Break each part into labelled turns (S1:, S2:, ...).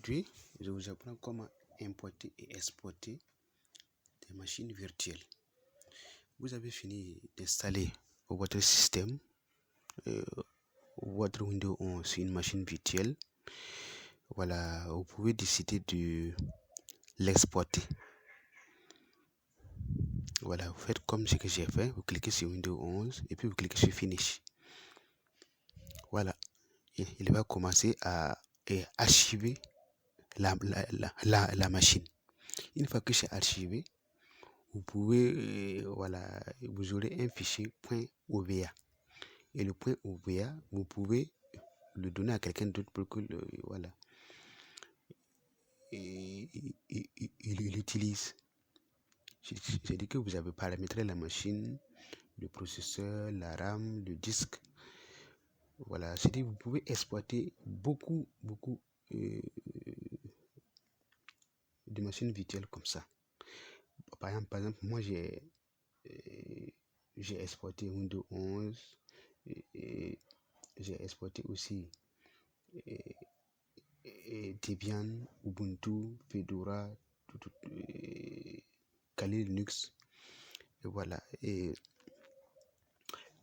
S1: Aujourd'hui, je vais vous apprendre comment importer et exporter des machines virtuelles. Vous avez fini d'installer votre système, votre Windows 11 sur une machine virtuelle. Voilà, vous pouvez décider de l'exporter. Voilà, vous faites comme ce que j'ai fait. Vous cliquez sur Windows 11 et puis vous cliquez sur Finish. Voilà, il va commencer à archiver la machine. Une fois que c'est archivé, vous pouvez, voilà, vous aurez un fichier .ova. Et le .ova, vous pouvez le donner à quelqu'un d'autre pour que voilà, il l'utilise. J'ai dit que vous avez paramétré la machine, le processeur, la RAM, le disque. Voilà, c'est dit vous pouvez exploiter beaucoup de machines virtuelles comme ça. Par exemple, moi j'ai exporté Windows 11 et j'ai exporté aussi Debian, Ubuntu, Fedora, Kali Linux. Et voilà. Et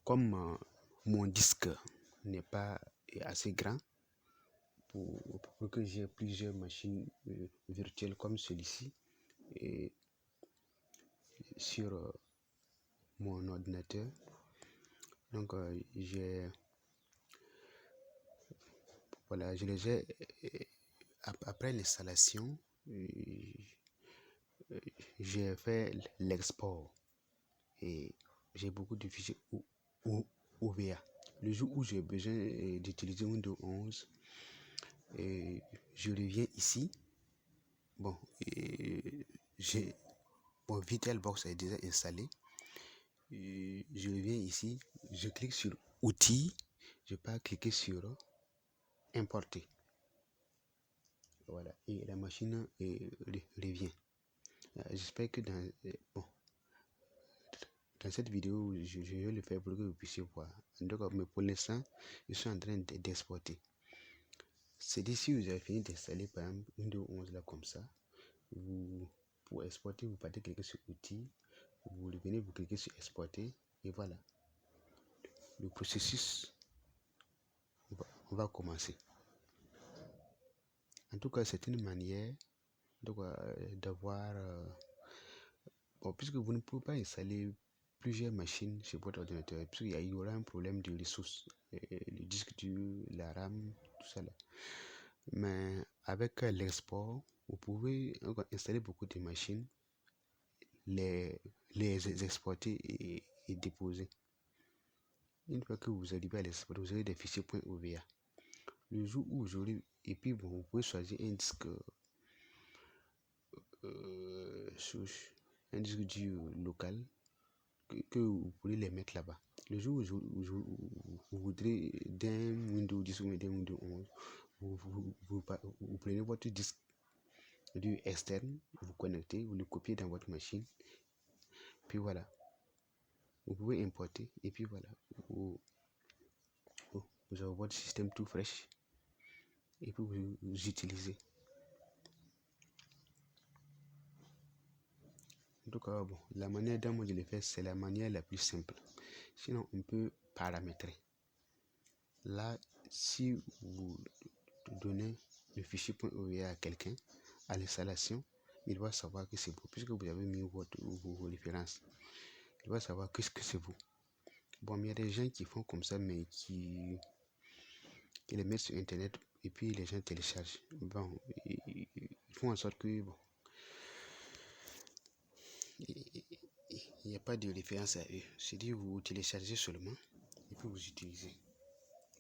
S1: comme mon disque n'est pas assez grand pour que j'ai plusieurs machines virtuelles comme celui-ci sur mon ordinateur, donc voilà, je les ai après l'installation, j'ai fait l'export et j'ai beaucoup de fichiers OVA. Le jour où j'ai besoin d'utiliser Windows 11, je reviens ici. Bon, mon VirtualBox est déjà installé. Je reviens ici, je clique sur outils, je peux cliquer sur importer. Voilà, et la machine revient. J'espère que dans cette vidéo, je vais le faire pour que vous puissiez voir. Donc, mais pour l'instant, je suis en train d'exporter. C'est d'ici vous avez fini d'installer par exemple Windows 11 là comme ça. Pour exporter, vous partez cliquer sur outils, vous revenez, vous cliquez sur exporter et voilà. Le processus va commencer. En tout cas, c'est une manière d'avoir puisque vous ne pouvez pas installer plusieurs machines sur votre ordinateur, puisqu'il y aura un problème de ressources, le disque dur, la RAM, tout ça là. Mais avec l'export, vous pouvez installer beaucoup de machines, les exporter et déposer. Une fois que vous arrivez à l'exporter, vous aurez des fichiers .ova. Le jour où vous aurez, et puis bon, vous pouvez choisir un disque un disque dur local que vous pourrez les mettre là-bas. Le jour où vous voudrez d'un Windows 10 ou d'un Windows 11, vous prenez votre disque dur externe, vous connectez, vous le copiez dans votre machine, puis voilà. Vous pouvez importer et puis voilà. Vous avez votre système tout fraîche et puis vous utilisez. Donc bon, la manière dont moi je le fais, c'est la manière la plus simple. Sinon, on peut paramétrer. Là, si vous donnez le fichier .ova à quelqu'un à l'installation, il va savoir que c'est vous, puisque vous avez mis vos références. Il va savoir que c'est vous. Bon, il y a des gens qui font comme ça, mais qui les mettent sur internet et puis les gens téléchargent. Bon, ils font en sorte que bon, il n'y a pas de référence à eux. C'est dit vous téléchargez seulement et puis vous utilisez.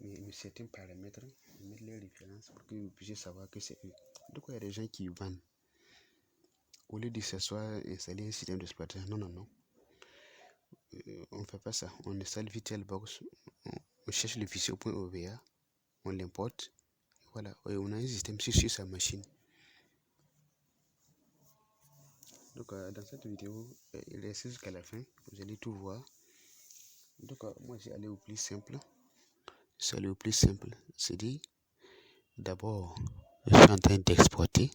S1: Mais certains paramètres, ils mettent les références pour que vous puissiez savoir que c'est eux. Donc il y a des gens qui vendent. Au lieu de s'asseoir et installer un système d'exploitation, non. On ne fait pas ça. On installe VirtualBox, on cherche le fichier .ova, on l'importe. Voilà, et on a un système sur sa machine. Donc dans cette vidéo, il reste jusqu'à la fin, vous allez tout voir. Donc moi j'ai allé au plus simple. C'est dit d'abord je suis en train d'exporter.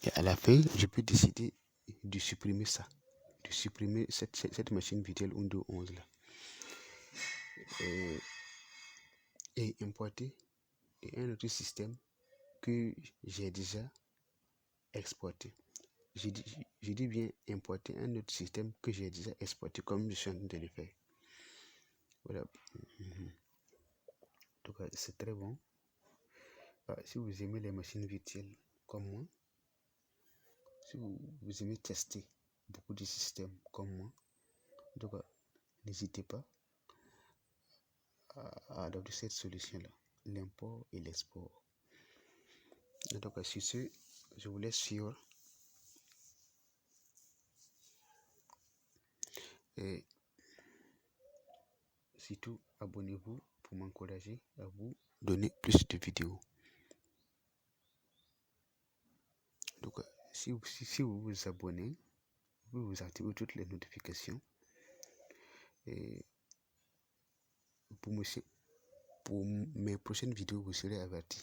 S1: Et à la fin, je peux décider de supprimer ça, de supprimer cette machine virtuelle Windows 11 là. Et importer un autre système que j'ai déjà exporté. Je dis bien importer un autre système que j'ai déjà exporté comme je suis en train de le faire. Voilà. Donc c'est très bon. Si vous aimez les machines virtuelles comme moi, si vous aimez tester beaucoup de systèmes comme moi, donc n'hésitez pas à adopter cette solution-là, l'import et l'export. Donc sur ce, je vous laisse suivre. Et surtout, abonnez-vous pour m'encourager à vous donner plus de vidéos. Donc, si vous vous abonnez, vous activez toutes les notifications. Et pour mes prochaines vidéos, vous serez averti.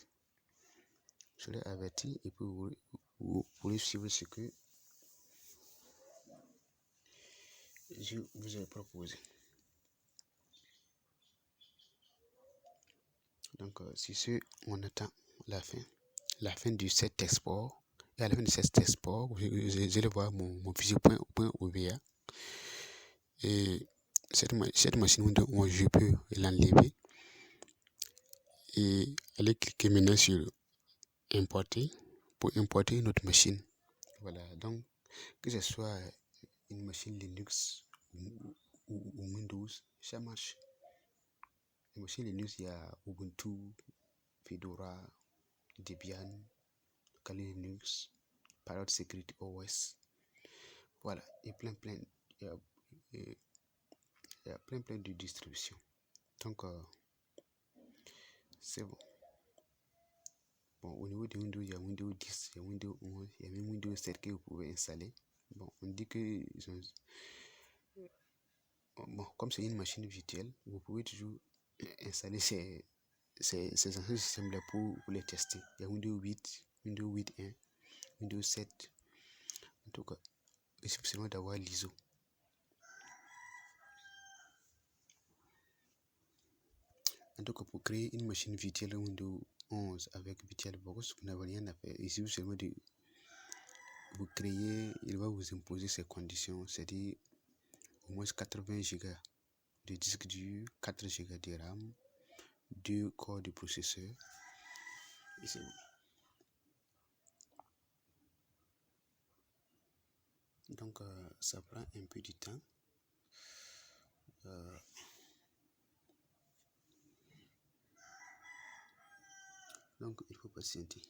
S1: Vous serez averti et puis vous pourrez suivre ce que je vous ai proposé. Donc, sur ce, on attend la fin du set export. Et à la fin de cet export, vous allez voir mon fichier.ova. Et cette machine Windows 11, je peux l'enlever et aller cliquer maintenant sur importer pour importer une autre machine. Voilà, donc que ce soit une machine Linux ou Windows, ça marche. Les machines Linux, il y a Ubuntu, Fedora, Debian, Kali Linux, Parrot Security OS. Voilà, et il y a plein de distributions. Donc, c'est bon. Bon, au niveau de Windows, il y a Windows 10, il y a Windows 11, il y a même Windows 7 que vous pouvez installer. Bon, on dit que bon, comme c'est une machine virtuelle, vous pouvez toujours installer ces anciens systèmes-là pour les tester. Il y a Windows 8, Windows 8.1, Windows 7. En tout cas, il suffit seulement d'avoir l'ISO. En tout cas, pour créer une machine virtuelle Windows 11 avec VirtualBox, vous n'avez rien à faire. Il suffit seulement de vous créer, il va vous imposer ces conditions, c'est-à-dire au moins 80 Go de disque dur, 4 Go de RAM, 2 corps de processeur. Et c'est bon. Donc, ça prend un peu de temps. Donc, il faut patienter.